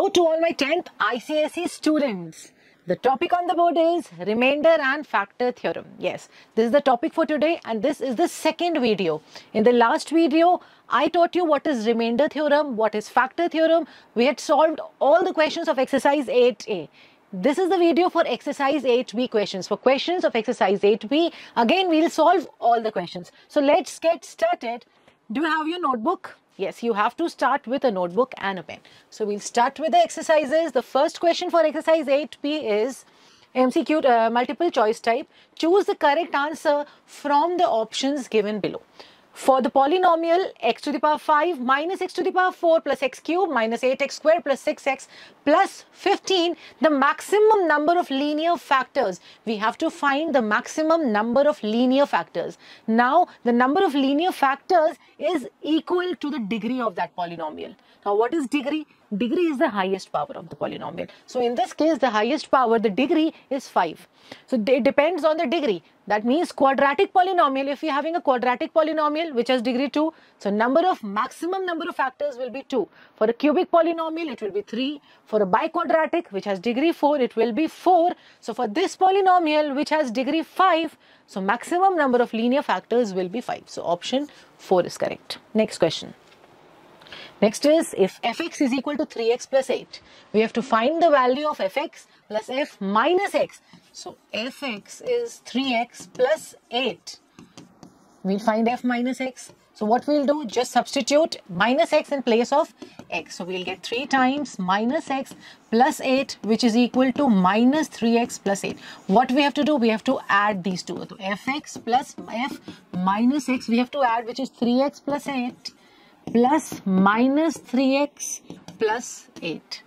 Hello to all my 10th ICSE students. The topic on the board is remainder and factor theorem. Yes, this is the topic for today and this is the second video. In the last video, I taught you what is remainder theorem, what is factor theorem. We had solved all the questions of exercise 8A. This is the video for exercise 8B questions. For questions of exercise 8B, again we'll solve all the questions. So let's get started. Do you have your notebook? Yes, you have to start with a notebook and a pen. So we'll start with the exercises. The first question for exercise 8B is MCQ multiple choice type. Choose the correct answer from the options given below. For the polynomial x to the power 5 minus x to the power 4 plus x cube minus 8x square plus 6x plus 15, the maximum number of linear factors. We have to find the maximum number of linear factors. Now, the number of linear factors is equal to the degree of that polynomial. Now, what is degree? Degree is the highest power of the polynomial. So, in this case, the highest power, the degree is 5. So, it depends on the degree. That means quadratic polynomial, if you're having a quadratic polynomial which has degree 2, so maximum number of factors will be 2. For a cubic polynomial, it will be 3. For a biquadratic which has degree 4, it will be 4. So, for this polynomial which has degree 5, so maximum number of linear factors will be 5. So, option 4 is correct. Next question. Next is, if fx is equal to 3x plus 8, we have to find the value of fx plus f minus x. So, fx is 3x plus 8. We'll find f minus x. So, what we'll do, just substitute minus x in place of x. So, we'll get 3 times minus x plus 8, which is equal to minus 3x plus 8. What we have to do, we have to add these two. So, fx plus f minus x, we have to add, which is 3x plus 8 plus minus 3x plus 8.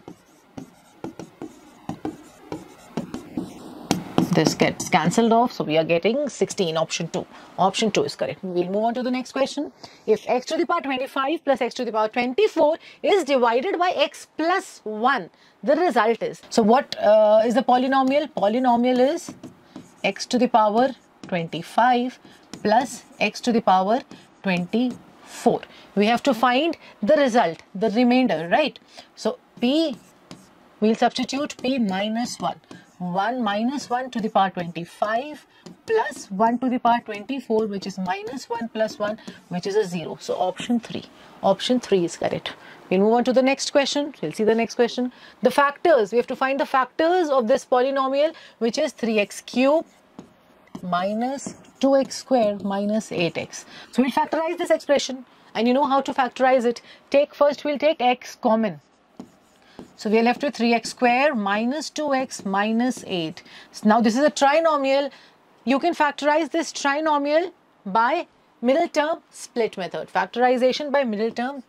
This gets cancelled off, so we are getting 16, option 2. Option 2 is correct. We'll move on to the next question. If x to the power 25 plus x to the power 24 is divided by x plus 1, the result is. So what is the polynomial? Polynomial is x to the power 25 plus x to the power 24. We have to find the result, the remainder, right? So p, we'll substitute p minus 1. 1 minus 1 to the power 25 plus 1 to the power 24, which is minus 1 plus 1, which is a 0. So option 3. Option 3 is correct. We'll move on to the next question. We'll see the next question. The factors. We have to find the factors of this polynomial, which is 3x cube minus 2x square minus 8x. So we'll factorize this expression. And you know how to factorize it. First we'll take x common. So we are left with 3x square minus 2x minus 8. So now this is a trinomial. You can factorize this trinomial by middle term split method. Factorization by middle term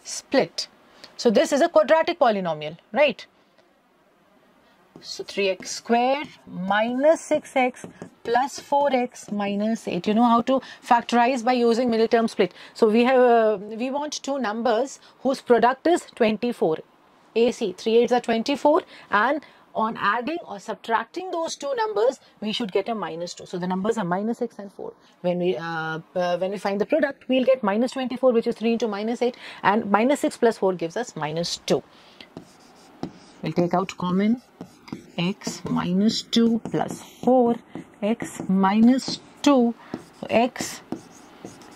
split. So this is a quadratic polynomial, right? So 3x square minus 6x plus 4x minus 8. You know how to factorize by using middle term split. So we want two numbers whose product is 24. AC, 3 8s are 24, and on adding or subtracting those two numbers, we should get a minus 2. So the numbers are minus 6 and 4. When we find the product, we'll get minus 24, which is 3 into minus 8, and minus 6 plus 4 gives us minus 2. We'll take out common x minus 2 plus 4, x minus 2, so x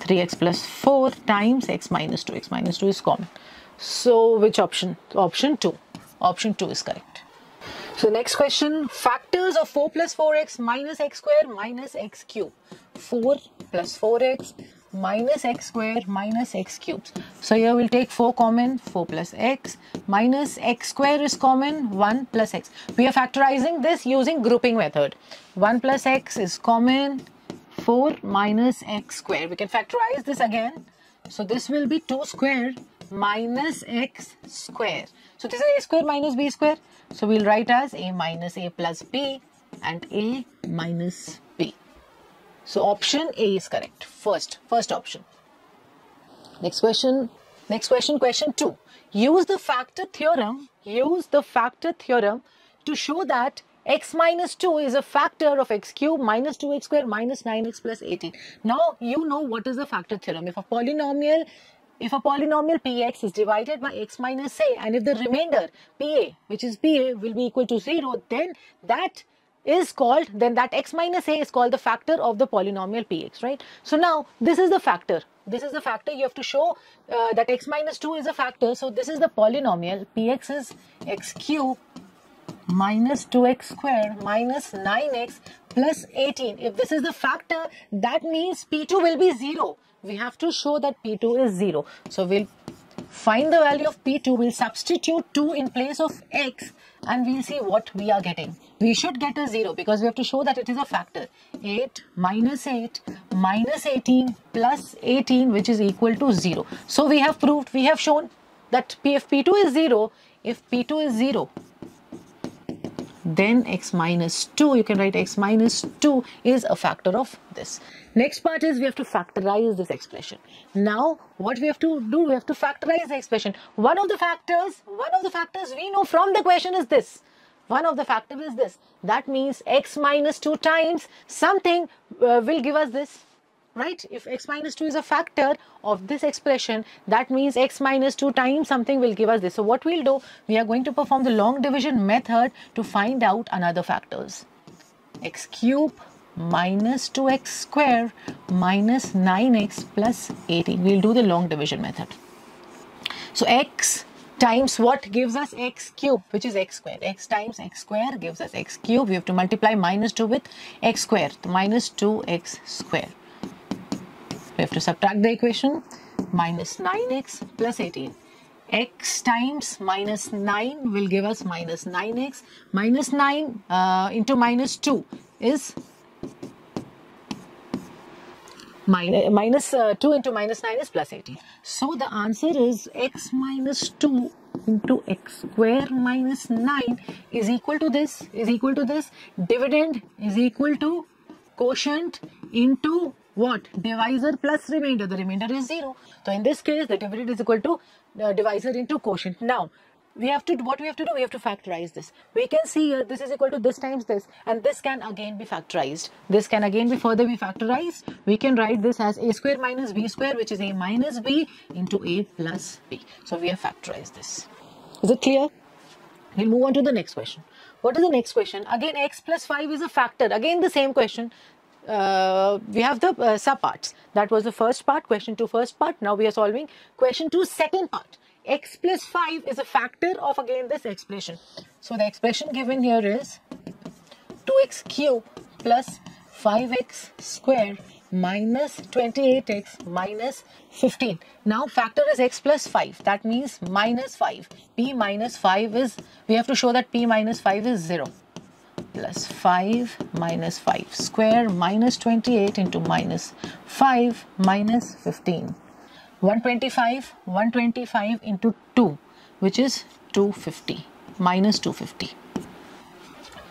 3x plus 4 times x minus 2. X minus 2 is common. So which option? Option 2. Option 2 is correct. So next question, factors of 4 plus 4x minus x square minus x cube. 4 plus 4x minus x square minus x cubes. So here we'll take 4 common, 4 plus x minus x square is common, 1 plus x. We are factorizing this using grouping method. 1 plus x is common, 4 minus x square. We can factorize this again. So this will be 2 square minus x square. So this is a square minus b square. So we'll write as a minus a plus b and a minus b. So option A is correct. First option. Next question, question 2. Use the factor theorem to show that x minus 2 is a factor of x cube minus 2x square minus 9x plus 18. Now you know what is the factor theorem. If a polynomial if a polynomial px is divided by x minus a, and if the remainder pa, which is pa, will be equal to 0, then that x minus a is called the factor of the polynomial px, right? So now this is the factor. This is the factor. You have to show that x minus 2 is a factor. So this is the polynomial. Px is x cube minus 2x square minus 9x plus 18. If this is the factor, that means P2 will be 0. We have to show that P2 is 0. So we'll find the value of P2. We'll substitute 2 in place of x and we'll see what we are getting. We should get a 0 because we have to show that it is a factor. 8 minus 18 plus 18, which is equal to 0. So we have proved, we have shown that if P2 is 0, if P2 is 0, then x minus 2, you can write x minus 2 is a factor of this. Next part is we have to factorize this expression. Now what we have to do, we have to factorize the expression. One of the factors we know from the question is this. One of the factors is this. That means x minus 2 times something will give us this. Right? If x minus 2 is a factor of this expression, that means x minus 2 times something will give us this. So what we'll do, we are going to perform the long division method to find out another factors. X cube minus 2x square minus 9x plus 18. We'll do the long division method. So x times what gives us x cube, which is x square. X times x square gives us x cube. We have to multiply minus 2 with x square, minus 2x square. We have to subtract the equation. Minus 9x plus 18. X times minus 9 will give us minus 9x. Minus 9 into minus 2 is minus 2 into minus 9 is plus 18. So the answer is x minus 2 into x square minus 9 is equal to this, Dividend is equal to quotient into what? Divisor plus remainder. The remainder is 0. So in this case, the dividend is equal to divisor into quotient. Now, what we have to do, we have to factorize this. We can see here this is equal to this times this, and this can again be factorized. This can again be further be factorized. We can write this as a square minus b square, which is a minus b into a plus b. So we have factorized this. Is it clear? We'll move on to the next question. What is the next question? Again, x plus 5 is a factor. Again, the same question. We have the subparts. That was the first part, question 2 first part. Now we are solving question 2 second part. X plus 5 is a factor of again this expression. So the expression given here is 2x cube plus 5x square minus 28x minus 15. Now factor is x plus 5. That means minus 5. P minus 5 is, we have to show that P minus 5 is 0. Plus 5 minus 5 square minus 28 into minus 5 minus 15. 125 into 2, which is 250, minus 250,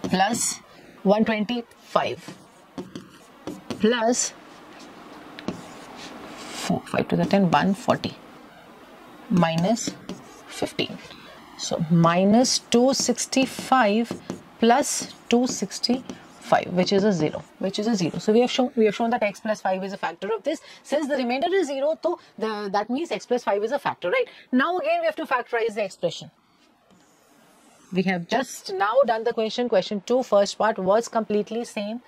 plus 125, plus 4, 5 to the 10, 140, minus 15. So minus 265 plus 265, which is a 0, So we have shown that x plus 5 is a factor of this. Since the remainder is 0, so that means x plus 5 is a factor, right? Now again we have to factorize the expression. We have just now done the question 2 first part was completely same.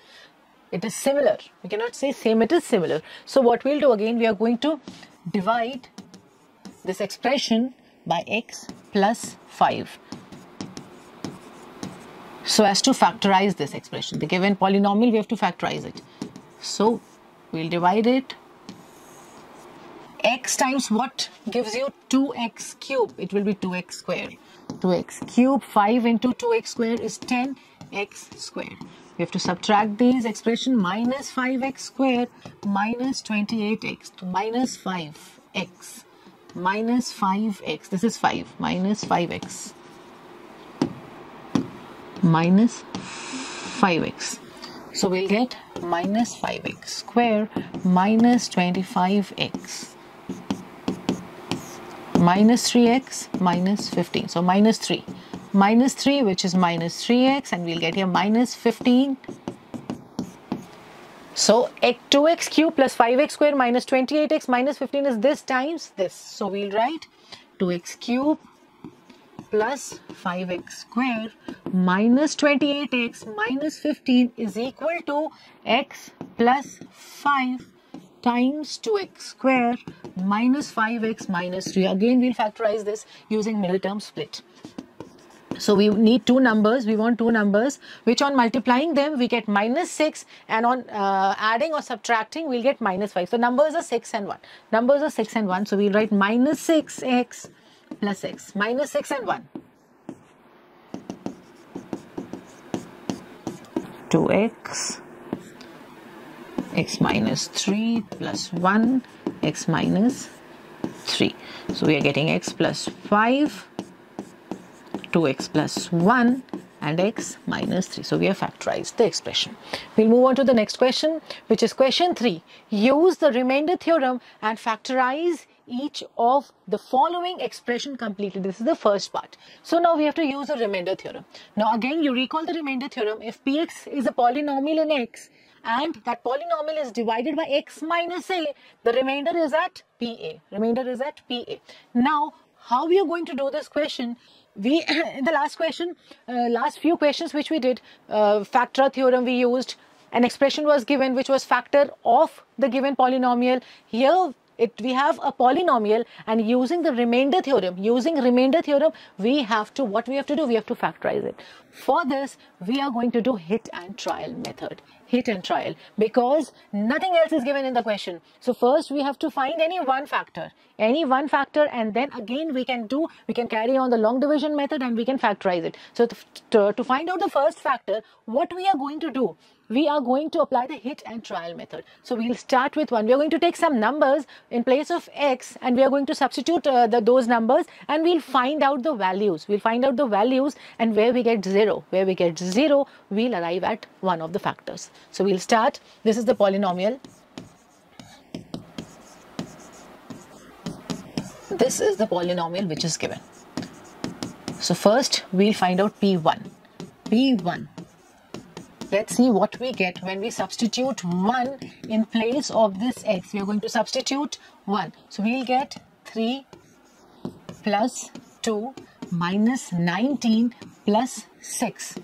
It is similar. We cannot say same, it is similar. So what we'll do again, we are going to divide this expression by x plus 5. So as to factorize this expression, the given polynomial, we have to factorize it. So we'll divide it. X times what gives you 2x cube? It will be 2x square. 2x cube, 5 into 2x square is 10x square. We have to subtract these expression, minus 5x square minus 28x, minus 5x, minus 5x. This is 5, minus 5x. Minus 5x. So we'll get minus 5x square minus 25x minus 3x minus 15. So minus 3, which is minus 3x, and we'll get here minus 15 So 2x cube plus 5x square minus 28x minus 15 is this times this. So we'll write 2x cube plus 5x square minus 28x minus 15 is equal to x plus 5 times 2x square minus 5x minus 3. Again, we'll factorize this using middle term split. So we need two numbers, we want two numbers, which on multiplying them we get minus 6, and on adding or subtracting we'll get minus 5. So numbers are 6 and 1. Numbers are 6 and 1. So we'll write minus 6x plus x. Minus 6 and 1. 2x, x minus 3 plus 1, x minus 3. So we are getting x plus 5, 2x plus 1 and x minus 3. So we have factorized the expression. We'll move on to the next question, which is question 3. Use the remainder theorem and factorize each of the following expression completely. This is the first part. So now we have to use the remainder theorem. Now again, you recall the remainder theorem. If px is a polynomial in x and that polynomial is divided by x minus a, the remainder is at pa. Remainder is at pa. Now, how we are going to do this question? We in the last question, last few questions which we did, factor theorem we used, an expression was given which was factor of the given polynomial. Here we have a polynomial, and using the remainder theorem, we have to, what we have to do, we have to factorize it. For this, we are going to do hit and trial method. Hit and trial, because nothing else is given in the question. So first we have to find any one factor, and then again we can carry on the long division method and we can factorize it. So to find out the first factor, what we are going to do, we are going to apply the hit and trial method. So we'll start with 1. We are going to take some numbers in place of x, and we are going to substitute those numbers, and we'll find out the values. And where we get 0, we'll arrive at one of the factors. So we'll start. This is the polynomial. This is the polynomial which is given. So first we'll find out P1. Let's see what we get when we substitute 1 in place of this x. We are going to substitute 1. So we'll get 3 plus 2 minus 19 plus 6.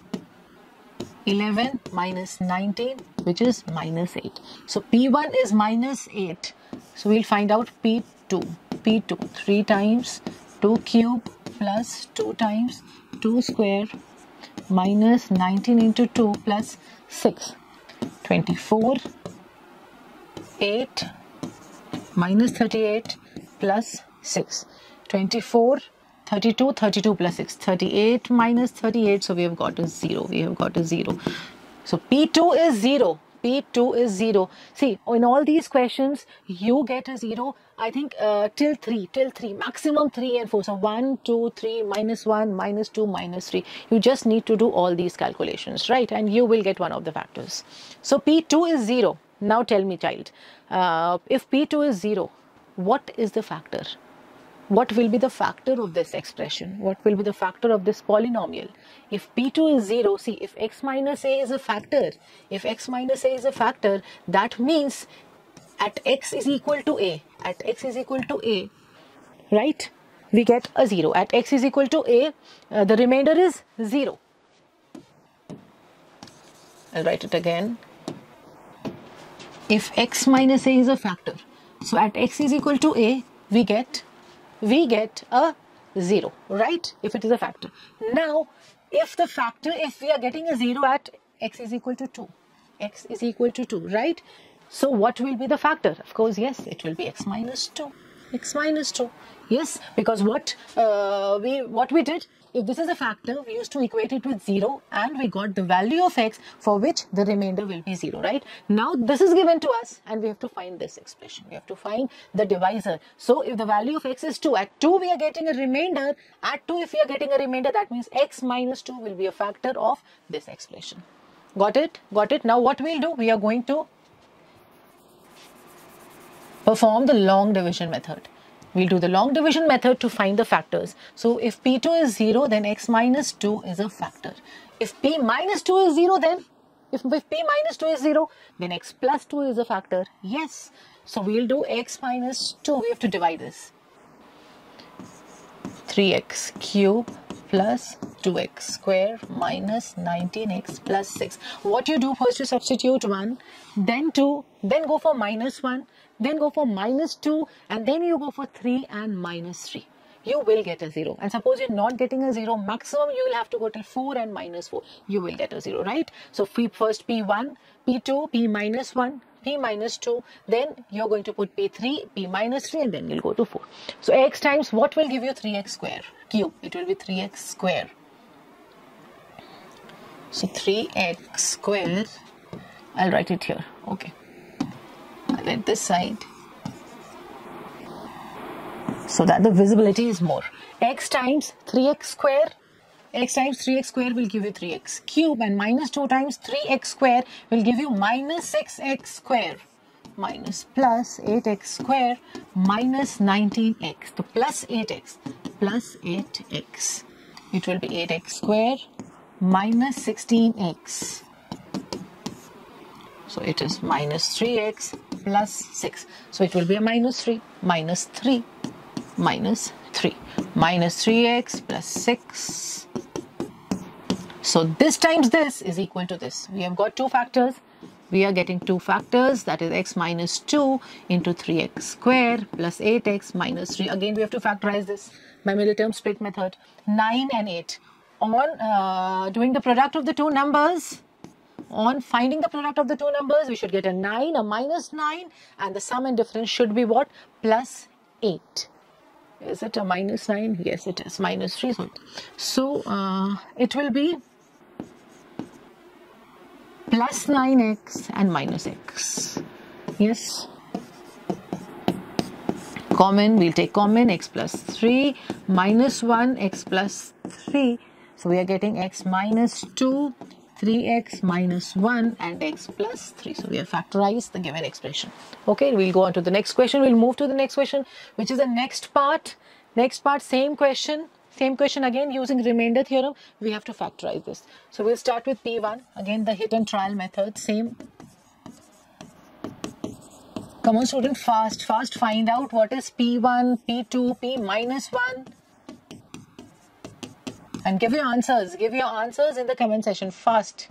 11 minus 19, which is minus 8. So P1 is minus 8. So we'll find out P2. 3 times 2 cube plus 2 times 2 square minus 19 into 2 plus 6. 24. 8 minus 38 plus 6. 24. 32 plus 6, 38 minus 38, so we have got a 0. So P2 is 0. See, in all these questions, you get a 0, I think, till 3, maximum 3 and 4. So 1, 2, 3, minus 1, minus 2, minus 3. You just need to do all these calculations, right? And you will get one of the factors. So P2 is 0. Now tell me, child, if P2 is 0, what is the factor? What will be the factor of this expression? What will be the factor of this polynomial? If P2 is 0, see, if x minus a is a factor, that means at x is equal to a, right, we get a 0. At x is equal to a, the remainder is 0. I'll write it again. If x minus a is a factor, so at x is equal to a, we get a 0, right? If it is a factor. Now, if we are getting a 0 at x is equal to 2, right? So what will be the factor? Of course, yes, it will be x minus 2. Yes, because what we did, if this is a factor, we used to equate it with 0, and we got the value of x for which the remainder will be 0, right? Now this is given to us, and we have to find this expression. We have to find the divisor. So if the value of x is 2, at 2 we are getting a remainder. At 2, if we are getting a remainder, that means x minus 2 will be a factor of this expression. Got it? Now what we'll do, we are going to perform the long division method. We'll do the long division method to find the factors. So if P2 is 0, then x minus 2 is a factor. If P minus 2 is 0, then If p minus 2 is 0, then x plus 2 is a factor. Yes. So we'll do x minus 2. We have to divide this. 3x cube plus 2x square minus 19x plus 6. What you do first, you substitute 1, then 2, then go for minus 1, then go for minus 2, and then you go for 3 and minus 3. You will get a 0. And suppose you're not getting a 0, maximum you will have to go till 4 and minus 4. You will get a 0, right? So first P1, P2, P minus 1, P minus 2, then you're going to put P3, P minus 3, and then you'll go to 4. So x times what will give you 3x square? Cube. It will be 3x square. So 3x square, I'll write it here. Okay. I'll write this side, so that the visibility is more. X times 3x square, x times 3x square will give you 3x cube, and minus 2 times 3x square will give you minus 6x square minus plus 8x square minus 19x. So plus 8x plus 8x. It will be 8x square minus 16x. So it is minus 3x plus 6. So it will be a minus 3, minus 3, minus 3, minus 3x plus 6. So this times this is equal to this. We have got two factors. We are getting two factors, that is x minus 2 into 3x square plus 8x minus 3. Again, we have to factorize this by middle term split method. 9 and 8. On doing the product of the two numbers, on finding the product of the two numbers, we should get a 9, a minus 9, and the sum and difference should be what? Plus 8. Is it a minus 9? Yes, it is. Minus 3. So it will be plus 9x and minus x. Yes. Common, we'll take common, x plus 3 minus 1, x plus 3. So we are getting x minus 2, 3x minus 1 and x plus 3. So we have factorized the given expression. Okay, we'll go on to the next question. We'll move to the next question, which is the next part. Next part, same question. Same question again, using remainder theorem, we have to factorize this. So we'll start with P1. Again, the hit and trial method, same. Come on, student, fast find out what is P1, P2, P minus 1. And give your answers. Give your answers in the comment section, fast.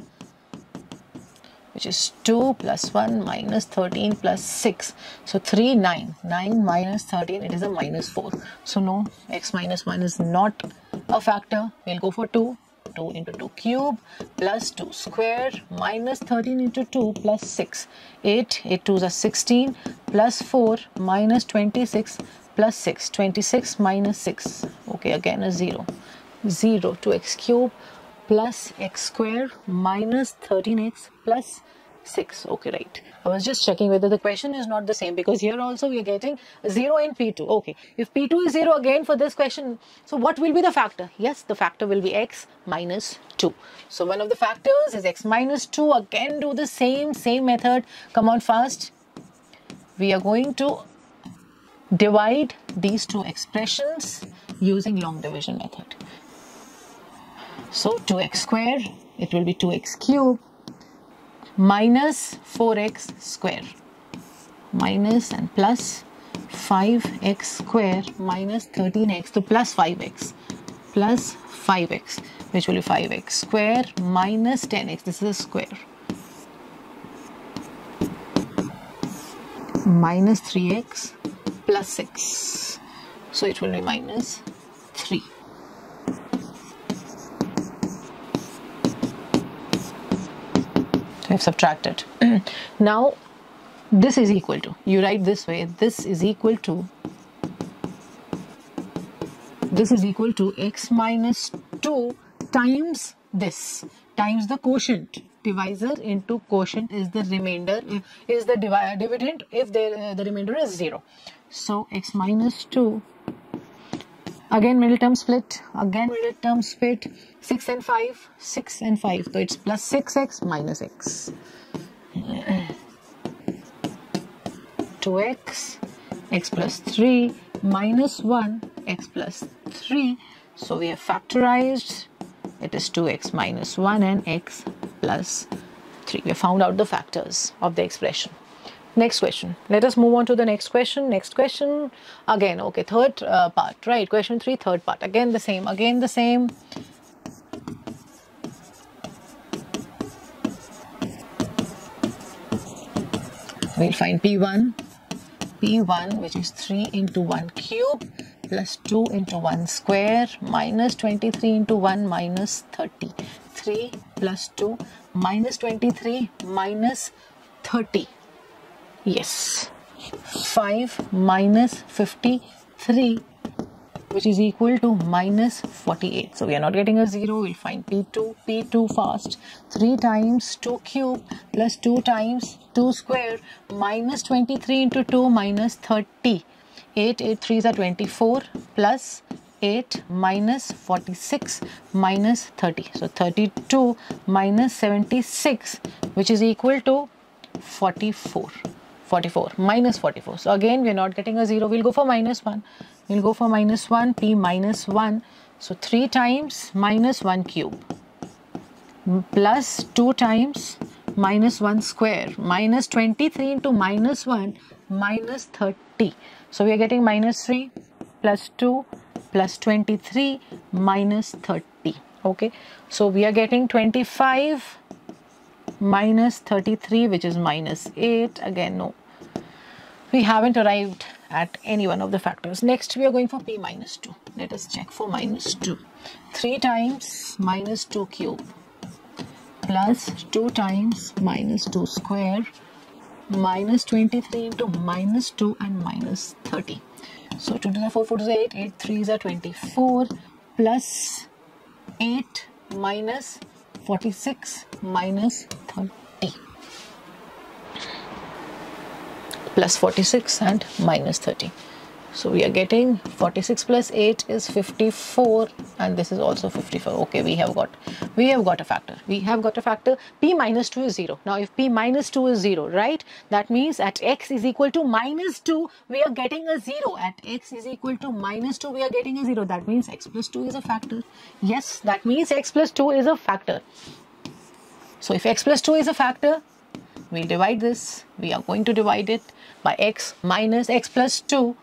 Which is 2 plus 1 minus 13 plus 6. So 3, 9. 9 minus 13, it is a minus 4. So no, x minus 1 is not a factor. We'll go for 2. 2 into 2 cube plus 2 square minus 13 into 2 plus 6. 8 2s are 16 plus 4 minus 26 plus 6. 26 minus 6. Okay, again a 0. 0 to x cube plus x square minus 13x plus 6. Okay, right. I was just checking whether the question is not the same, because here also we are getting 0 in P2. Okay, if P2 is 0 again for this question, so what will be the factor? Yes, the factor will be x minus 2. So one of the factors is x minus 2. Again, do the same method. Come on, fast. We are going to divide these two expressions using long division method. So 2x square, it will be 2x cube minus 4x square minus and plus 5x square minus 13x, so plus 5x which will be 5x square minus 10x, this is a square, minus 3x plus 6, so it will be minus 3. I've subtracted. Now this is equal to, you write this way, this is equal to x minus 2 times this, times the quotient. Divisor into quotient is the remainder, is the dividend if the remainder is 0. So x minus 2, again middle term split, 6 and 5, 6 and 5, so it's plus 6x minus x. 2x, x plus 3 minus 1, x plus 3. So we have factorized, it is 2x minus 1 and x plus 3. We have found out the factors of the expression. Next question. Let us move on to the next question. Next question. Again, okay, third part, right? Question 3, third part. Again the same. Again the same. We'll find P1. P1, which is 3 into 1 cube plus 2 into 1 square minus 23 into 1 minus 30. 3 plus 2 minus 23 minus 30. Yes. 5 minus 53, which is equal to minus 48. So we are not getting a 0. We'll find P2. P2 fast. 3 times 2 cube plus 2 times 2 square minus 23 into 2 minus 30. 8 3s are 24 plus 8 minus 46 minus 30. So 32 minus 76, which is equal to 44. 44 minus 44. So again we are not getting a 0. We'll go for minus 1. We'll go for minus 1. P minus 1. So 3 times minus 1 cube plus 2 times minus 1 square minus 23 into minus 1 minus 30. So we are getting minus 3 plus 2 plus 23 minus 30. Okay. So we are getting 25 minus 33, which is minus 8. Again, no. We haven't arrived at any one of the factors. Next, we are going for P minus 2. Let us check for minus 2. 3 times minus 2 cube plus 2 times minus 2 square minus 23 into minus 2 and minus 30. So 2 to the 4, 4 to the 8, 8 3s are 24 plus 8 minus 46 minus 30. Plus 46 and minus 30. So we are getting 46 plus 8 is 54, and this is also 54. Okay, we have got a factor. We have got a factor. P minus 2 is 0. Now if P minus 2 is 0, right, that means at x is equal to minus 2, we are getting a 0. At x is equal to minus 2, we are getting a 0. That means x plus 2 is a factor. Yes, that means x plus 2 is a factor. So if x plus 2 is a factor, we'll divide this. We are going to divide it by x minus x plus 2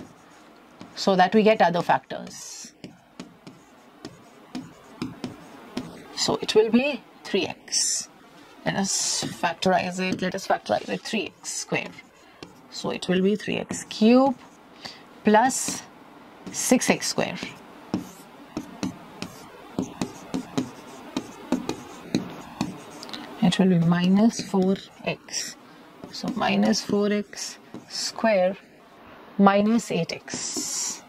so that we get other factors. So it will be 3x. Let us factorize it. 3x square. So it will be 3x cube plus 6x square. It will be minus 4x. So minus 4x square minus 8x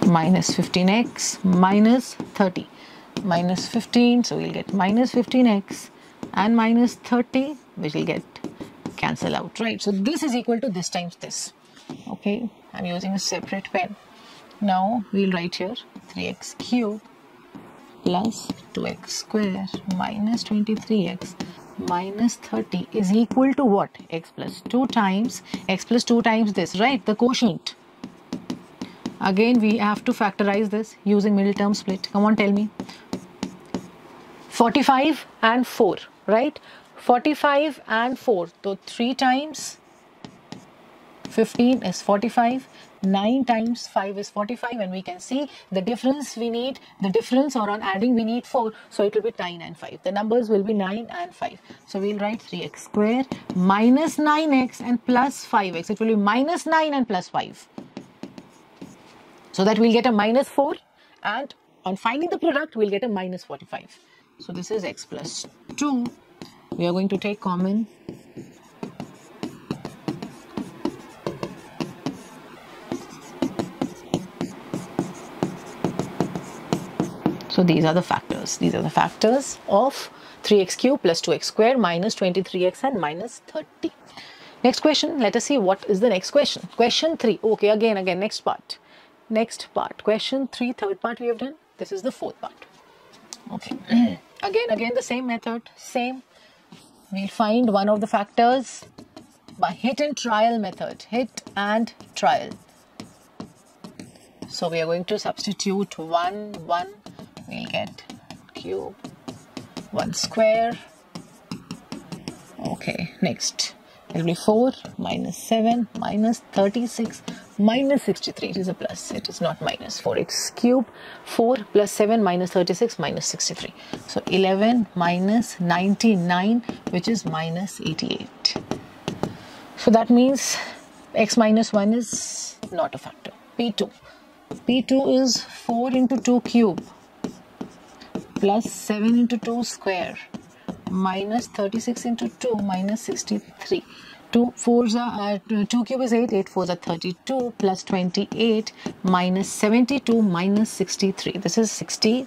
minus 15x minus 30 minus 15. So we'll get minus 15x and minus 30, which will get cancel out, right? So this is equal to this times this. Okay, I'm using a separate pen. Now we'll write here 3x cube plus 2x square minus 23x minus 30 is equal to what? X plus 2 times this, right? The quotient. Again, we have to factorize this using middle term split. Come on, tell me. 45 and 4, right? 45 and 4. So 3 times 15 is 45. 9 times 5 is 45, and we can see the difference we need, or on adding we need 4, so it will be 9 and 5. The numbers will be 9 and 5. So we'll write 3x square minus 9x and plus 5x. It will be minus 9 and plus 5. So that we'll get a minus 4, and on finding the product, we'll get a minus 45. So this is x plus 2. We are going to take common. So these are the factors. These are the factors of 3x cube plus 2x square minus 23x and minus 30. Next question. Let us see what is the next question. Question 3. Okay, again, next part. Question 3, third part we have done. This is the fourth part. Okay. Again, the same method. Same. We'll find one of the factors by hit and trial method. Hit and trial. So we are going to substitute 1, 1. We'll get cube 1 square. Okay, next it will be 4 minus 7 minus 36 minus 63. It is a plus, it is not minus. 4x cube, 4 plus 7 minus 36 minus 63. So 11 minus 99, which is minus 88. So that means x minus 1 is not a factor. P2. P2 is 4 into 2 cube plus 7 into 2 square minus 36 into 2 minus 63. 2 cube is 8, 8 4s are 32 plus 28 minus 72 minus 63. This is 60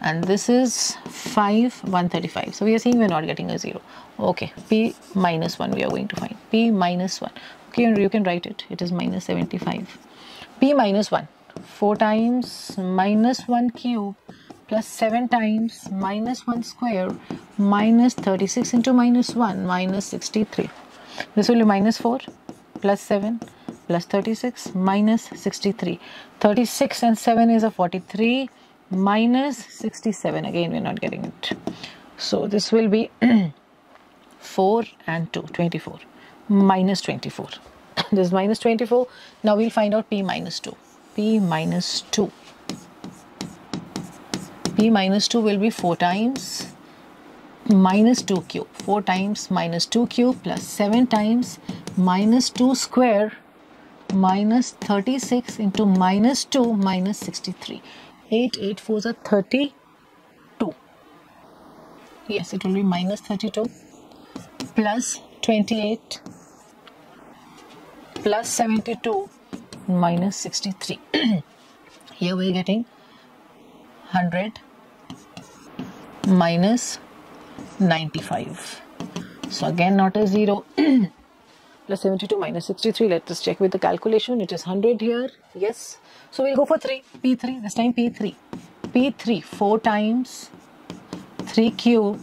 and this is 5, 135. So we are seeing we are not getting a 0. Okay, P minus 1 we are going to find. P minus 1. Okay, and you can write it. It is minus 75. P minus 1. 4 times minus 1 cube plus 7 times minus 1 square minus 36 into minus 1 minus 63. This will be minus 4 plus 7 plus 36 minus 63. 36 and 7 is a 43 minus 67. Again, we are not getting it. So this will be 4 and 2, 24. Minus 24. This is minus 24. Now we'll find out P minus 2. P minus 2. P minus 2 will be 4 times minus 2 cube. 4 times minus 2 cube plus 7 times minus 2 square minus 36 into minus 2 minus 63. 8, 8 4s are 32. Yes, it will be minus 32 plus 28 plus 72 minus 63. Here we are getting 100 minus 95. So again not a 0. Plus 72 minus 63. Let us check with the calculation. It is 100 here. Yes. So we'll go for 3. P3. This time P3. P3. 4 times 3 cube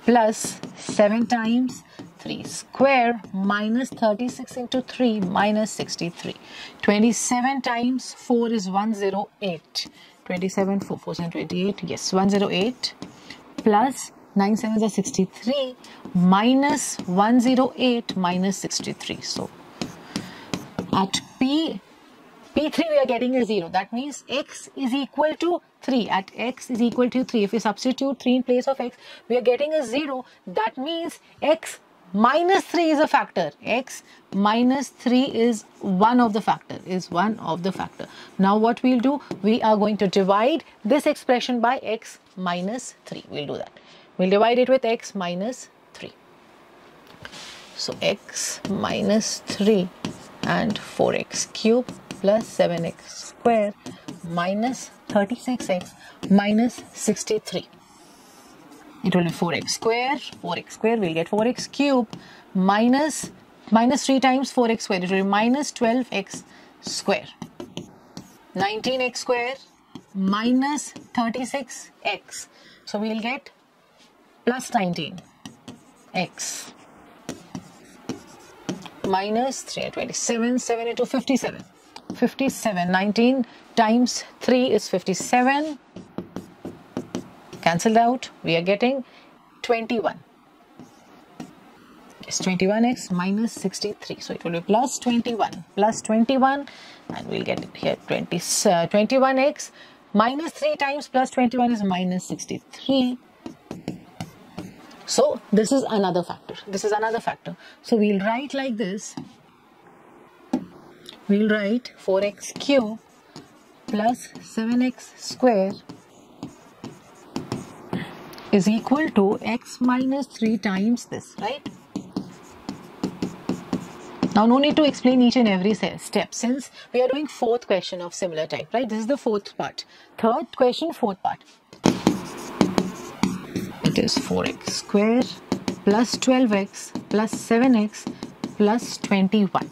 plus 7 times 3 square minus 36 into 3 minus 63. 27 times 4 is 108. 27, 4, 4, 7, 28. Yes, 108 plus 9 7s are 63 minus 108 minus 63. So at P3 we are getting a 0. That means x is equal to 3. At x is equal to 3. If we substitute 3 in place of x, we are getting a 0. That means x minus 3 is a factor. X minus 3 is one of the factor. Now what we'll do, we are going to divide this expression by x minus 3. We'll do that. We'll divide it with x minus 3. So x minus 3 and 4x cube plus 7x square minus 36x minus 63. It will be 4x square. 4x square, we'll get 4x cube minus 3 times 4x square. It will be minus 12x square. 19x square minus 36x. So we'll get plus 19x minus 327. 7 into 57. 57. 19 times 3 is 57. Cancelled out. We are getting 21. It's 21x minus 63. So it will be plus 21. Plus 21. And we'll get it here. 21x minus 3 times plus 21 is minus 63. So this is another factor. So we'll write like this. We'll write 4x cube plus 7x square is equal to x minus 3 times this, right? Now no need to explain each and every step since we are doing fourth question of similar type, right? This is the fourth part. Third question, fourth part. It is 4x square plus 12x plus 7x plus 21.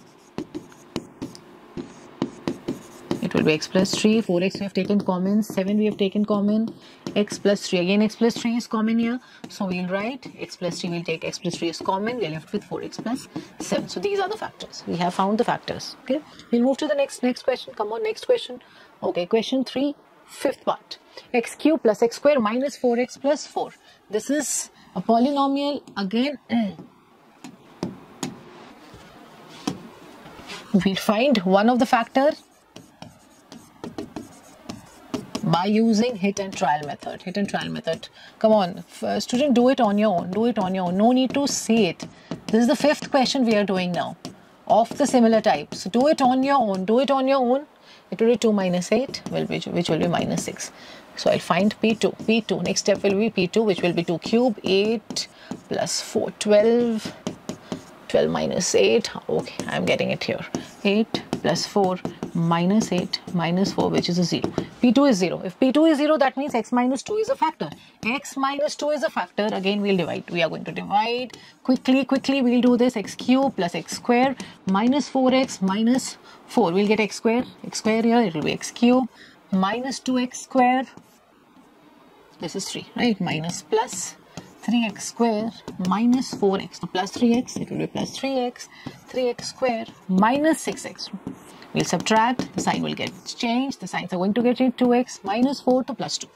It will be x plus 3, 4x we have taken common, 7 we have taken common, x plus 3. Again x plus 3 is common here. So we'll write x plus 3, we'll take x plus 3 is common. We are left with 4x plus 7. So these are the factors. We have found the factors. Okay. We'll move to the next question. Come on, next question. Okay, question 3. fifth part. X cube plus x square minus 4x plus 4. This is a polynomial. Again, we'll find one of the factors by using hit and trial method. Hit and trial method. Come on, student, do it on your own. Do it on your own. No need to see it. This is the fifth question we are doing now of the similar type. So do it on your own. Do it on your own. It will be 2 minus 8, which will be minus 6. So I'll find P2. P2. Next step will be P2, which will be 2 cube, 8 plus 4, 12. 12 minus 8. Okay, I'm getting it here. 8 plus 4 minus 8 minus 4, which is a 0. P2 is 0. If P2 is 0, that means x minus 2 is a factor. X minus 2 is a factor. Again, we'll divide. We are going to divide. Quickly, we'll do this. X cube plus x square minus 4x minus 4. We'll get x square. X square here, it will be x cube minus 2x square. This is 3, right? Minus plus 3x square minus 4x. So plus 3x, it will be plus 3x. 3x square minus 6x. We'll subtract, the sign will get changed. The signs are going to get changed. 2x minus 4 to plus 2.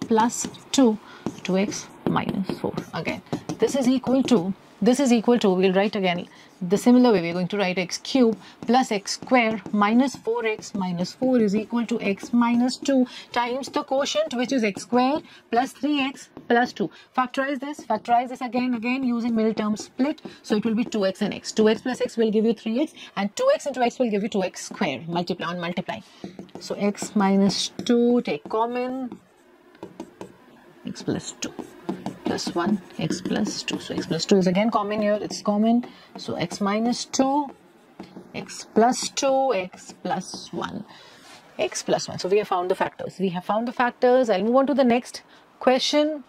Plus 2, 2x minus 4. Again, this is equal to, we'll write again the similar way. We're going to write x cube plus x square minus 4x minus 4 is equal to x minus 2 times the quotient, which is x square plus 3x plus 2. Factorize this again using middle term split. So it will be 2x and x. 2x plus x will give you 3x and 2x into x will give you 2x square. Multiply on multiply. So x minus 2, take common, x plus 2. Plus 1, x plus 2. So x plus 2 is again common here. It's common. So x minus 2, x plus 2, x plus 1. X plus 1. So we have found the factors. I'll move on to the next question.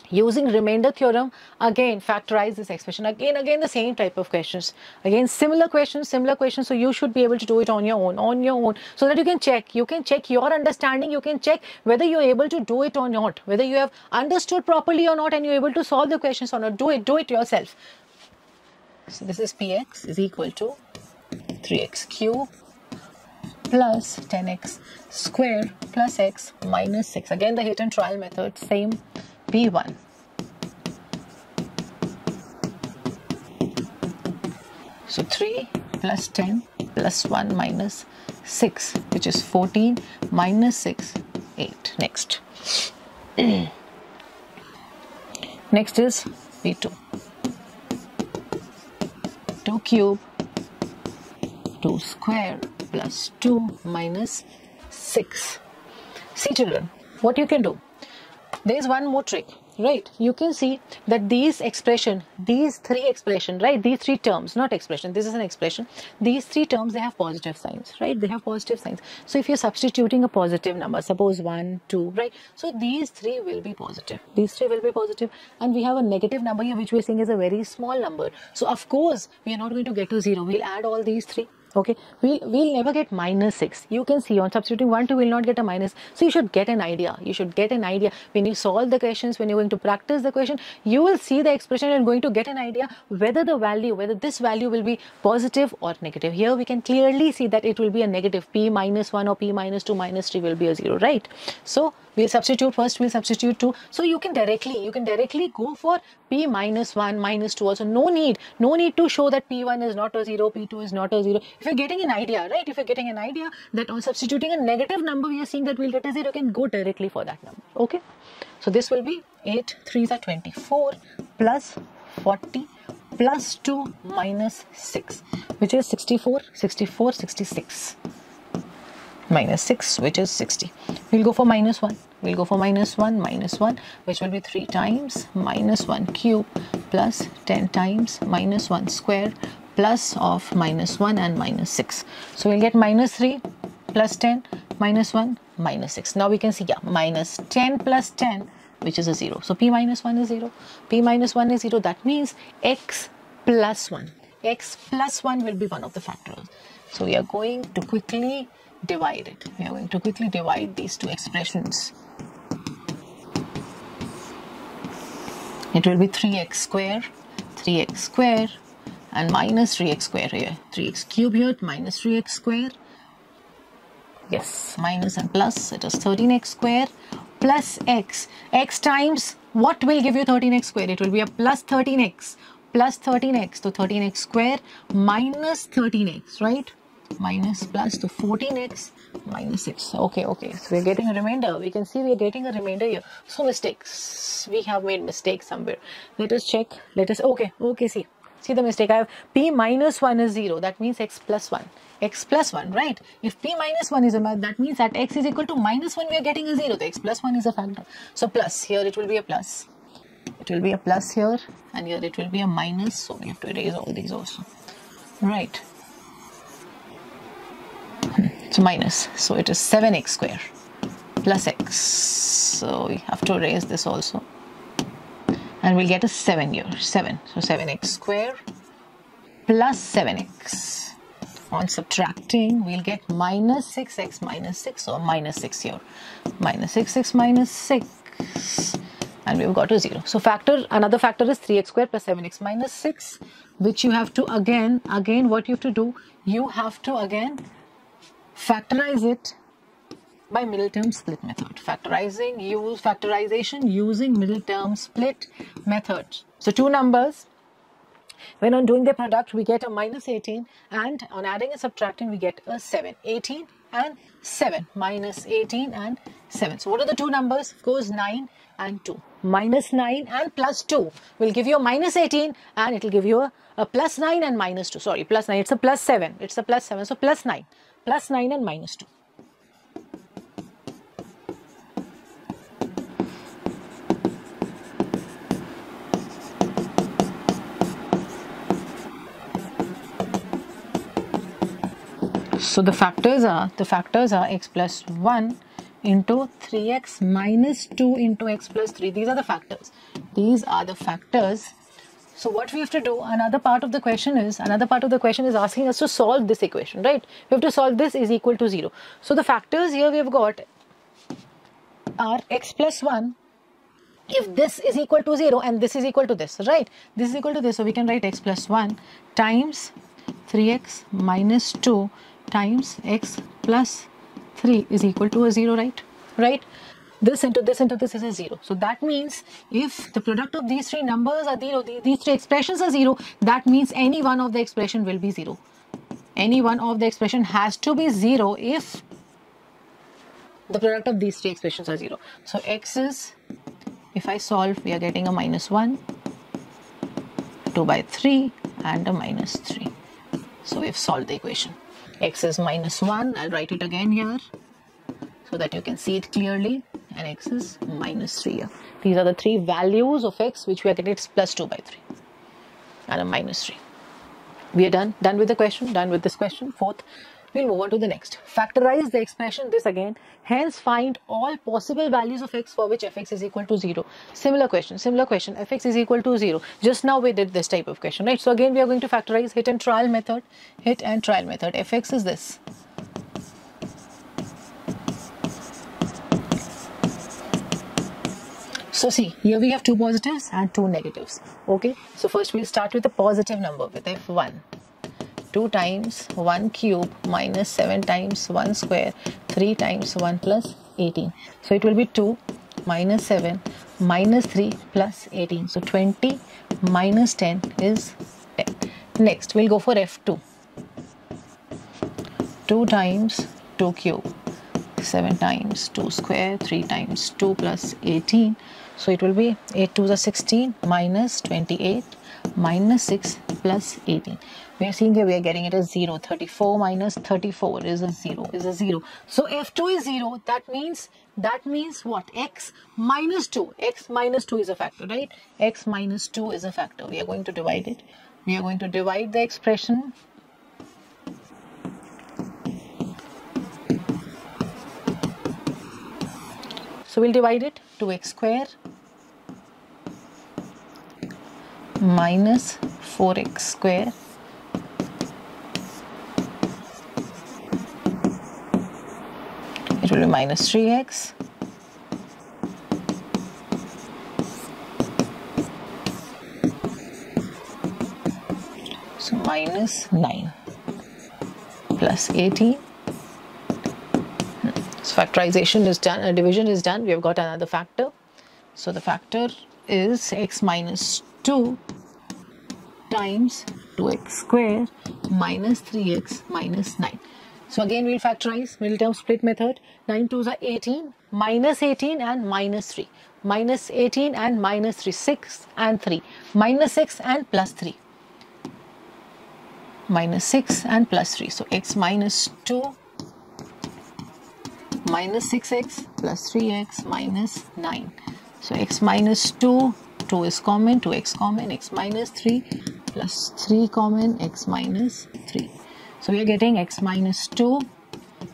Using remainder theorem, again factorize this expression. Again the same type of questions. Again similar questions. So you should be able to do it on your own, so that you can check. You can check your understanding. You can check whether you're able to do it or not, whether you have understood properly or not, and you're able to solve the questions or not. Do it yourself. So this is Px is equal to 3x cube plus 10x square plus x minus 6. Again the hit and trial method, same. P1. So 3 plus 10 plus 1 minus 6, which is 14 minus 6, 8. Next. Next is P2. 2 cube, 2 square plus 2 minus 6. See children, what you can do. There is one more trick, right? You can see that these three expression, right? These three terms, not expression, this is an expression. These three terms, they have positive signs, right? They have positive signs. So if you're substituting a positive number, suppose 1, 2, right? So these three will be positive. And we have a negative number here, which we're saying is a very small number. So of course, we are not going to get to 0. We'll add all these three. Okay, we'll never get minus 6. You can see on substituting 1, 2, we'll not get a minus. So you should get an idea. When you solve the questions, when you're going to practice the question, you will see the expression and going to get an idea whether this value will be positive or negative. Here we can clearly see that it will be a negative. P minus 1 or P minus 2 minus 3 will be a 0, right? So we'll substitute first, we'll substitute 2. So you can directly go for P minus 1, minus 2 also. No need to show that P1 is not a 0, P2 is not a 0. If you're getting an idea, right? If you're getting an idea that on substituting a negative number, we are seeing that we'll get a 0, you can go directly for that number. Okay. So this will be 8 3s are 24 plus 40 plus 2 minus 6, which is 64, 66. Minus 6, which is 60. We'll go for minus 1. Minus 1, which will be 3 times minus 1 cube plus 10 times minus 1 square plus of minus 1 and minus 6. So we'll get minus 3 plus 10 minus 1 minus 6. Now we can see, minus 10 plus 10, which is a 0. So P minus 1 is 0. That means x plus 1. X plus 1 will be one of the factors. So we are going to quickly divide it. We are going to quickly divide these two expressions. It will be 3x square and minus 3x square here. 3x cube here minus 3x square Yes, minus and plus, it is 13x square plus x. X times what will give you 13x square? It will be a plus 13x. Plus 13x, so 13x square minus 13x, right? Minus plus to 14x minus 6. Okay, so we're getting a remainder. We can see we're getting a remainder here. So mistakes. We have made mistakes somewhere. Let us check. Okay, see the mistake. I have p minus 1 is 0. That means x plus 1. X plus 1, right? If p minus 1 is a math, that means that x is equal to minus 1, we are getting a 0. The x plus 1 is a factor. So plus, here it will be a plus. It will be a plus here, and here it will be a minus. So we have to erase all these also. Right. So minus. So it is 7x square plus x. So we have to erase this also. And we'll get a 7 here. 7. So 7x square plus 7x. On subtracting, we'll get minus 6x minus 6. So minus 6 here. Minus 6x minus 6. And we've got a 0. So another factor is 3x square plus 7x minus 6. Which you have to again what you have to do? You have to again factorize it by middle term split method. Factorization using middle term split method. So two numbers, when on doing the product we get a minus 18, and on adding and subtracting we get a 7. 18 and 7. Minus 18 and 7. So what are the two numbers? Of course 9 and 2. Minus 9 and plus 2 will give you a minus 18, and it will give you a plus 9 and minus 2. Sorry, plus 9. It's a plus 7. It's a plus 7. So plus 9. Plus 9 and minus 2. So the factors are x plus 1 into 3x minus 2 into x plus 3. These are the factors. So what we have to do, another part of the question is asking us to solve this equation, right? We have to solve this is equal to 0. So the factors here we have got are x plus 1. If this is equal to 0 and this is equal to this, right? This is equal to this, so we can write x plus 1 times 3x minus 2 times x plus 3 is equal to a 0, right? This into this into this is a 0. So that means if the product of these three numbers are 0, these three expressions are 0, that means any one of the expression will be 0. Any one of the expression has to be 0 if the product of these three expressions are 0. So x is, if I solve, we are getting a minus 1, 2 by 3 and a minus 3. So we've solved the equation. X is minus 1. I'll write it again here so that you can see it clearly. And x is minus 3 here. These are the three values of x which we are getting. It's plus 2 by 3 and a minus 3. We are done with the question, done with this question. Fourth, we'll move on to the next. Factorize the expression, this again. Hence find all possible values of x for which fx is equal to 0. Similar question, fx is equal to 0. Just now we did this type of question, right? So again we are going to factorize hit and trial method. Fx is this. So see, here we have two positives and two negatives. Okay, so first we'll start with a positive number with f1. 2 times 1 cube minus 7 times 1 square, 3 times 1 plus 18. So it will be 2 minus 7 minus 3 plus 18. So 20 minus 10 is 10. Next, we'll go for f2. 2 times 2 cube, 7 times 2 square, 3 times 2 plus 18. So it will be 8 2s are 16 minus 28 minus 6 plus 18. We are seeing here we are getting it as 0. 34 minus 34 is a 0. So f2 is 0. That means what? X minus 2. X minus 2 is a factor, right? X minus 2 is a factor. We are going to divide it. We are going to divide the expression. So we'll divide it. 2x square minus 4x square it will be minus 3x so minus 9 plus 18 So factorization is done, division is done. We have got another factor. So the factor is x minus 2 times 2x square minus 3x minus 9. So again we'll factorize, middle term split method. 9 2s are 18, minus 18 and minus 3. Minus 18 and minus 3, 6 and 3. Minus 6 and plus 3. Minus 6 and plus 3. So x minus 2 minus 6x plus 3x minus 9. So x minus 2, 2 is common, 2x common, x minus 3 plus 3 common, x minus 3. So we are getting x minus 2,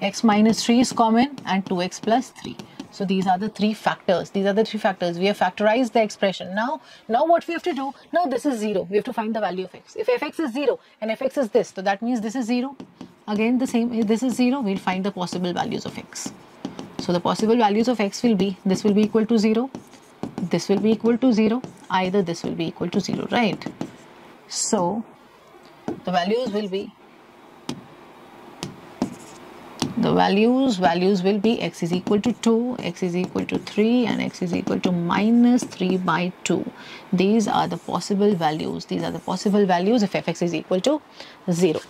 x minus 3 is common and 2x plus 3. So these are the three factors. These are the three factors. We have factorized the expression. Now what we have to do? Now this is 0. We have to find the value of x. If fx is 0 and fx is this, so that means this is 0. Again the same, if this is 0, we'll find the possible values of x. So the possible values of x will be, this will be equal to 0, this will be equal to 0, either this will be equal to 0, right? So the values will be, values will be x is equal to 2, x is equal to 3 and x is equal to minus 3 by 2. These are the possible values. These are the possible values if fx is equal to 0.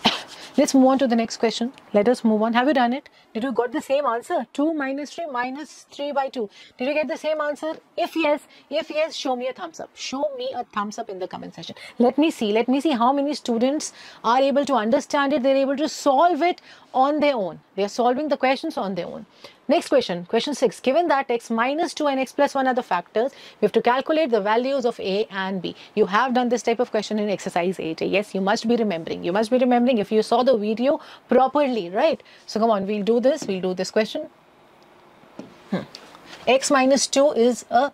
Let's move on to the next question. Let us move on. Have you done it? Did you got the same answer? 2 minus 3 minus 3 by 2. Did you get the same answer? If yes, show me a thumbs up. Show me a thumbs up in the comment section. Let me see how many students are able to understand it. They're able to solve it on their own. They are solving the questions on their own. Next question, question 6. Given that x minus 2 and x plus 1 are the factors, we have to calculate the values of a and b. You have done this type of question in exercise 8a. Yes, you must be remembering. You must be remembering if you saw the video properly, right? So come on, we'll do this. We'll do this question. X minus 2 is a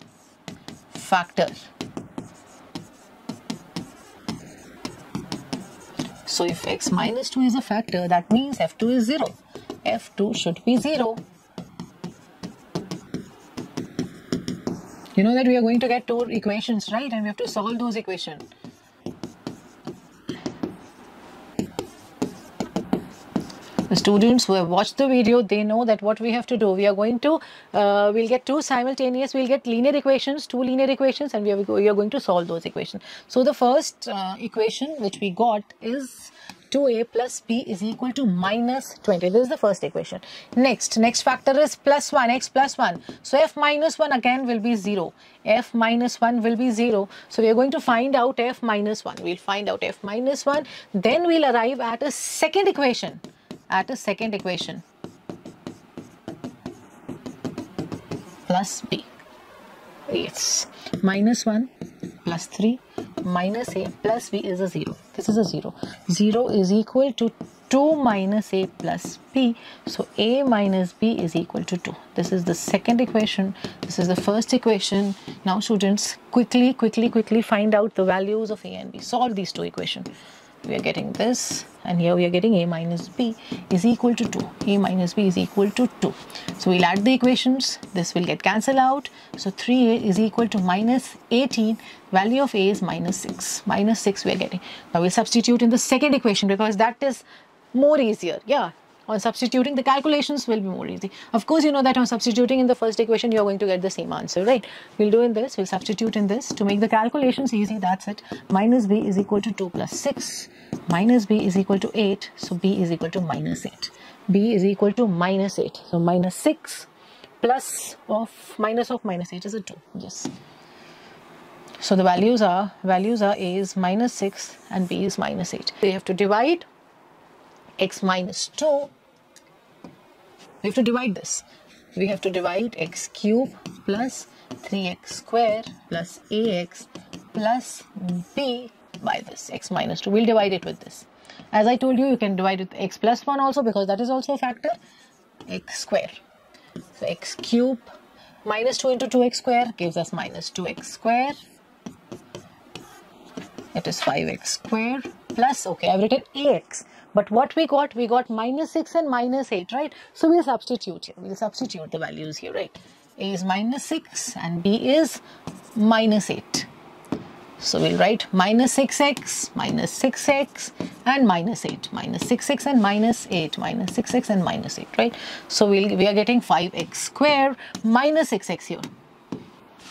factor. So if x minus 2 is a factor, that means f2 is 0. f2 should be 0. You know that we are going to get two equations, right? And we have to solve those equations. The students who have watched the video, they know that what we have to do. We are going to, we'll get two simultaneous, we'll get linear equations, two linear equations, and we are going to solve those equations. So the first equation which we got is 2a plus b is equal to minus 20. This is the first equation. Next factor is plus 1, x plus 1. So f minus 1 again will be 0. F minus 1 will be 0. So we are going to find out f minus 1. We'll find out f minus 1. Then we'll arrive at a second equation. Plus b. Yes. Minus 1 plus 3 minus a plus b is a 0. This is a 0. 0 is equal to 2 minus a plus b. So a minus b is equal to 2. This is the second equation. This is the first equation. Now students, quickly find out the values of a and b. Solve these two equations. We are getting this, and here we are getting a minus b is equal to 2. A minus b is equal to 2. So we'll add the equations. This will get cancelled out. So 3a is equal to minus 18. Value of a is minus 6. Minus 6 we are getting. Now we'll substitute in the second equation because that is more easier. Yeah. On substituting, the calculations will be more easy. Of course, you know that on substituting in the first equation, you are going to get the same answer, right? We'll do in this, we'll substitute in this to make the calculations easy. That's it. Minus b is equal to 2 plus 6. Minus b is equal to 8. So b is equal to minus 8. b is equal to minus 8. So minus 6 plus of minus 8 is a 2. Yes. So the values are a is minus 6 and b is minus 8. We have to divide x minus 2, we have to divide this. We have to divide x cube plus 3x square plus ax plus b by this x minus 2. We'll divide it with this. As I told you, you can divide it with x plus 1 also because that is also a factor. X square. So x cube minus 2 into 2x square gives us minus 2x square. It is 5x square plus, okay, I've written ax. But what we got minus 6 and minus 8, right? So we'll substitute here. We'll substitute the values here, right? A is minus 6 and b is minus 8. So we'll write minus 6x, and minus 8. Minus 6x and minus 8, minus 6x and minus 8, right? So we are getting 5x square minus 6x here.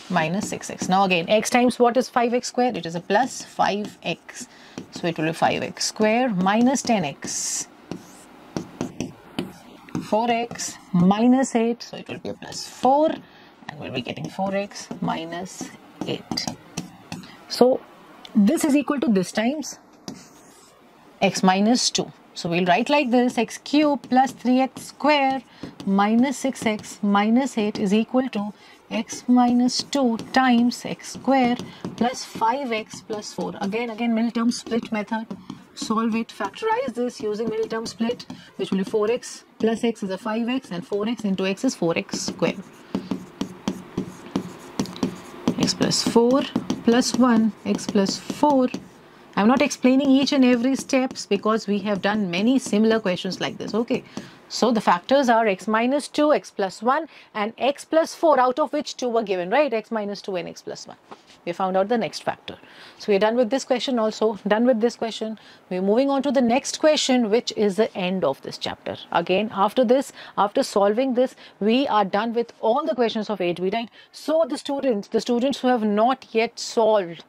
Minus 6x. Now again, x times what is 5x square? It is a plus 5x. So it will be 5x square minus 10x. 4x minus 8. So it will be a plus 4. And we'll be getting 4x minus 8. So this is equal to this times x minus 2. So we'll write like this: x cube plus 3x square minus 6x minus 8 is equal to x minus 2 times x square plus 5x plus 4. Again middle term split method. Solve it, factorize this using middle term split, which will be 4x plus x is a 5x and 4x into x is 4x square. X plus 4 plus 1, x plus 4. I'm not explaining each and every steps because we have done many similar questions like this, okay? So the factors are x minus 2, x plus 1 and x plus 4, out of which 2 were given, right? X minus 2 and x plus 1. We found out the next factor. So we're done with this question also, done with this question. We're moving on to the next question, which is the end of this chapter. Again, after this, after solving this, we are done with all the questions of 8B, right? So the students who have not yet solved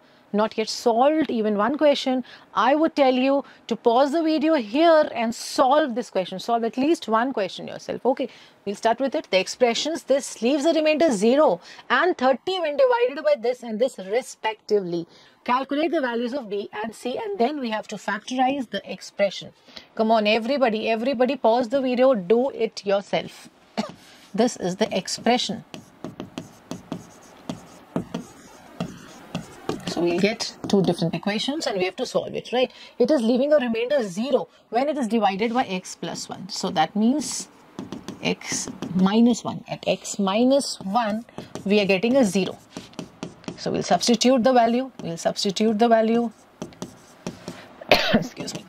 even one question, I would tell you to pause the video here and solve this question. Solve at least one question yourself. Okay, we'll start with it. The expressions, this leaves the remainder 0 and 30 when divided by this and this respectively. Calculate the values of B and C, and then we have to factorize the expression. Come on, everybody pause the video, do it yourself. This is the expression. So we'll get two different equations and we have to solve it, right? It is leaving a remainder 0 when it is divided by x plus 1. So that means x minus 1. At x minus 1, we are getting a 0. So we'll substitute the value. Excuse me.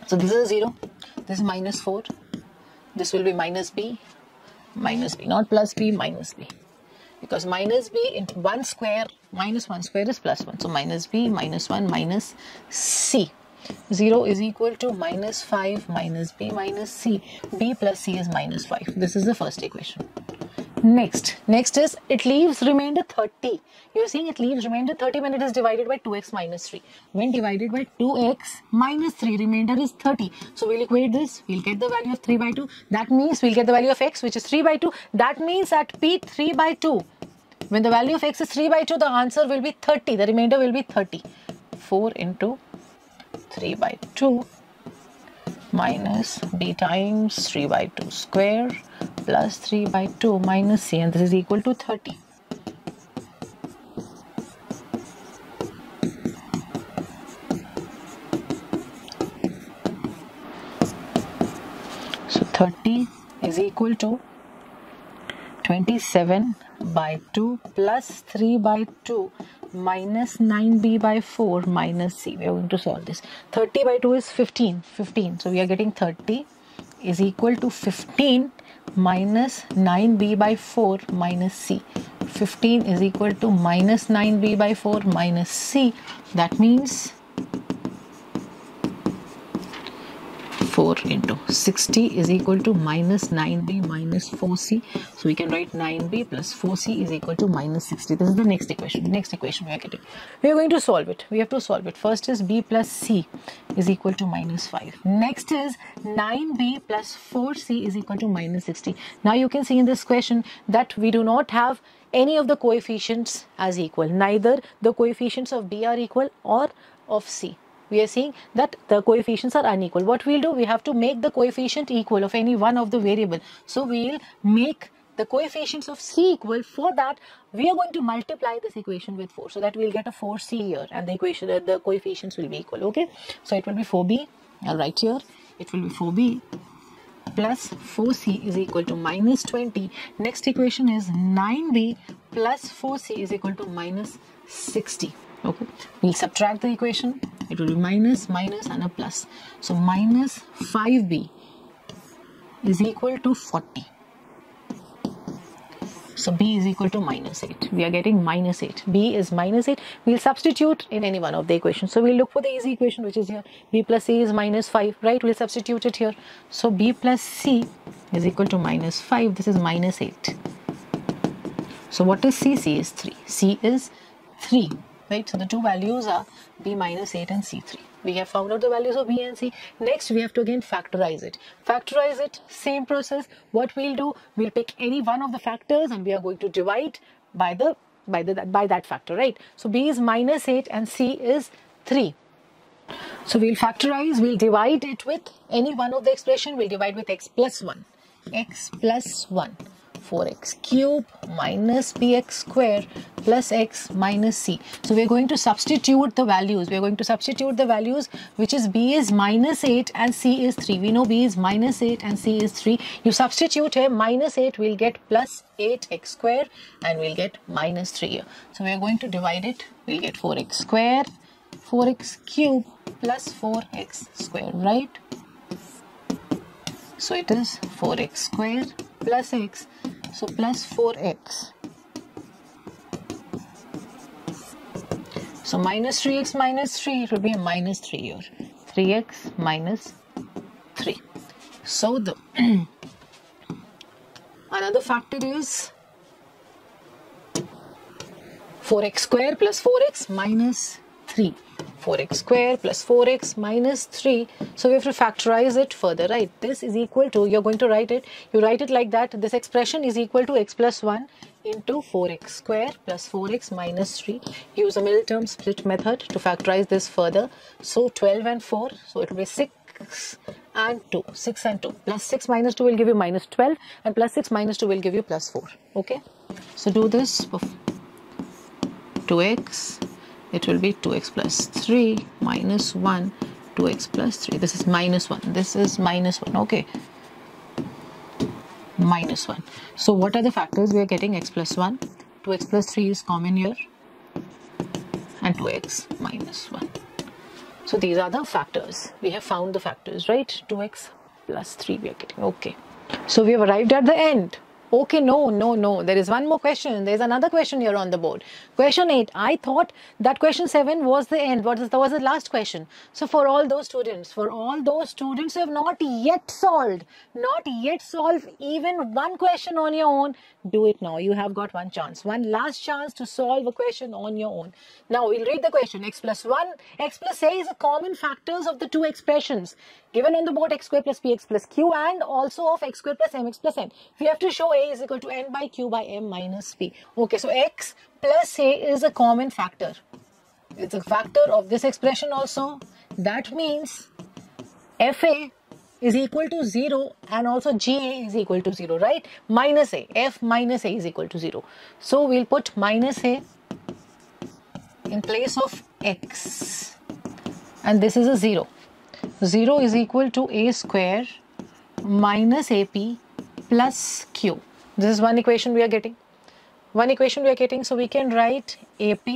So this is a 0. This is minus 4. This will be minus b, not plus b, minus b. Because minus b into 1 square minus 1 square is plus 1. So minus b minus 1 minus c. 0 is equal to minus 5 minus b minus c. B plus c is minus 5. This is the first equation. Next is it leaves remainder 30. You are seeing it leaves remainder 30 when it is divided by 2x minus 3. When divided by 2x minus 3, remainder is 30. So we'll equate this. We'll get the value of 3 by 2. That means we'll get the value of x, which is 3 by 2. That means at P 3 by 2. When the value of x is 3 by 2, the answer will be 30. The remainder will be 30. 4 into 3 by 2 minus b times 3 by 2 square plus 3 by 2 minus c, and this is equal to 30. So 30 is equal to 27 by 2 plus 3 by 2 minus 9b by 4 minus c. We are going to solve this. 30 by 2 is 15. So we are getting 30 is equal to 15 minus 9b by 4 minus c. 15 is equal to minus 9b by 4 minus c. That means 4 into 60 is equal to minus 9b minus 4c. So we can write 9b plus 4c is equal to minus 60. This is the next equation. Next equation we are getting. We are going to solve it. We have to solve it. First is b plus c is equal to minus 5. Next is 9b plus 4c is equal to minus 60. Now you can see in this question that we do not have any of the coefficients as equal. Neither the coefficients of b are equal or of c. We are seeing that the coefficients are unequal. What we'll do, we have to make the coefficient equal of any one of the variable. So we'll make the coefficients of c equal. For that, we are going to multiply this equation with 4. So that we'll get a 4c here, and the coefficients will be equal. Okay. So it will be 4b. I'll write here. It will be 4b plus 4c is equal to minus 20. Next equation is 9b plus 4c is equal to minus 60. Okay, we'll subtract the equation. It will be minus, minus and a plus. So minus 5b is equal to 40. So b is equal to minus 8. We are getting minus 8. B is minus 8. We'll substitute in any one of the equations. So we'll look for the easy equation, which is here. B plus c is minus 5, right? We'll substitute it here. So b plus c is equal to minus 5. This is minus 8. So what is c? C is 3. C is 3, right? So the two values are b minus 8 and c3. We have found out the values of b and c. Next, we have to again factorize it. Factorize it, same process. What we'll do, we'll pick any one of the factors and we are going to divide by that factor, right? So b is minus 8 and c is 3. So we'll factorize, we'll divide it with any one of the expression. We'll divide with x plus 1. X plus 1. 4x cube minus bx square plus x minus c. So we're going to substitute the values. We're going to substitute the values, which is b is minus 8 and c is 3. We know b is minus 8 and c is 3. You substitute here minus 8, we'll get plus 8x square and we'll get minus 3 here. So we're going to divide it. We'll get 4x square, 4x cube plus 4x square, right? So it is 4x square plus x. So plus 4x. So minus 3x minus 3, it will be a minus 3 here. 3x minus 3. So the another factor is 4x square plus 4x minus 3. 4x square plus 4x minus 3. So we have to factorize it further, right? This is equal to, you're going to write it, you write it like that. This expression is equal to x plus 1 into 4x square plus 4x minus 3. Use the middle term split method to factorize this further. So 12 and 4, so it will be 6 and 2. 6 and 2. Plus 6 minus 2 will give you minus 12 and plus 6 minus 2 will give you plus 4. Okay? So do this. 2x. It will be 2x plus 3 minus 1, 2x plus 3. This is minus 1. This is minus 1. Okay. Minus 1. So what are the factors we are getting? X plus 1. 2x plus 3 is common here. And 2x minus 1. So these are the factors. We have found the factors, right? 2x plus 3 we are getting. Okay. So we have arrived at the end. Okay, no. There is one more question. There is another question here on the board. Question 8. I thought that question 7 was the end. That was the last question. So for all those students who have not yet solved even one question on your own, do it now. You have got one chance. One last chance to solve a question on your own. Now we'll read the question. X plus 1, x plus a is the common factors of the two expressions given on the board, x square plus px plus q, and also of x square plus mx plus n. We have to show a is equal to n by q by m minus p. Okay, so x plus a is a common factor. It's a factor of this expression also. That means fa is equal to 0 and also ga is equal to 0, right? Minus a, f minus a is equal to 0. So we'll put minus a in place of x, and this is a 0. 0 is equal to a square minus ap plus q. This is one equation we are getting. So we can write ap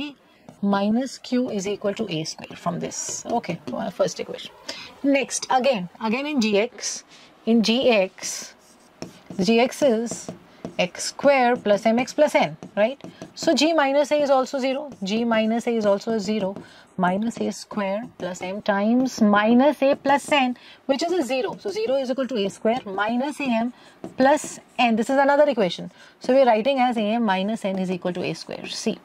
minus q is equal to a square from this. Okay, our first equation. Next, again in gx. In gx is x square plus mx plus n, right? So g minus a is also 0. G minus a is also 0. Minus a square plus m times minus a plus n, which is a 0. So 0 is equal to a square minus am plus n. This is another equation. So we are writing as am minus n is equal to a square. See.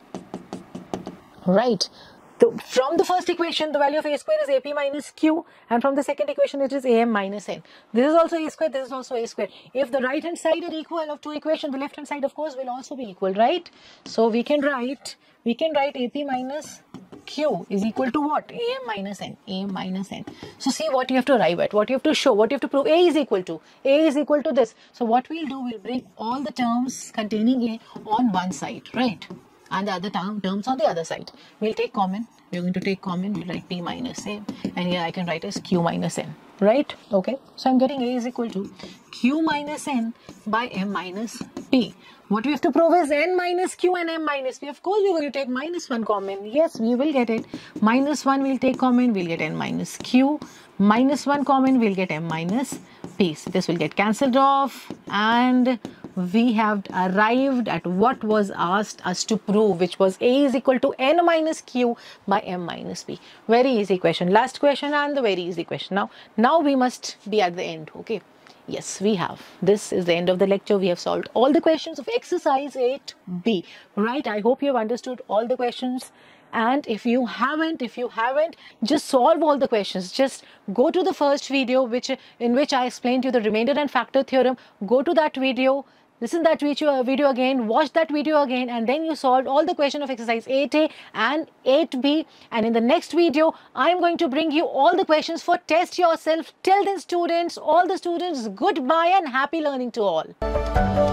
Right. From the first equation, the value of a square is ap minus q, and from the second equation, it is am minus n. This is also a square, this is also a square. If the right hand side are equal of two equations, the left hand side, of course, will also be equal, right? So we can write ap minus q is equal to what? am minus n. So see what you have to arrive at, what you have to show, what you have to prove. A is equal to this. So what we'll do, we'll bring all the terms containing a on one side, right? And the other terms on the other side. We'll take common. We're going to take common. We'll write p minus a. And here I can write as q minus n. Right? Okay. So I'm getting a is equal to q minus n by m minus p. What we have to prove is n minus q and m minus p. Of course, we're going to take minus 1 common. Yes, we will get it. Minus 1 we'll take common. We'll get n minus q. Minus 1 common. We'll get m minus p. So this will get cancelled off. And we have arrived at what was asked us to prove, which was A is equal to N minus Q by M minus P. Very easy question. Last question and the very easy question. Now we must be at the end, okay? Yes, we have. This is the end of the lecture. We have solved all the questions of exercise 8B, right? I hope you have understood all the questions. And if you haven't, just solve all the questions. Just go to the first video in which I explained to you the remainder and factor theorem. Go to that video, listen to that video again, watch that video again, and then you solve all the questions of exercise 8A and 8B. And in the next video, I'm going to bring you all the questions for test yourself. Till then, students, all the students, goodbye and happy learning to all.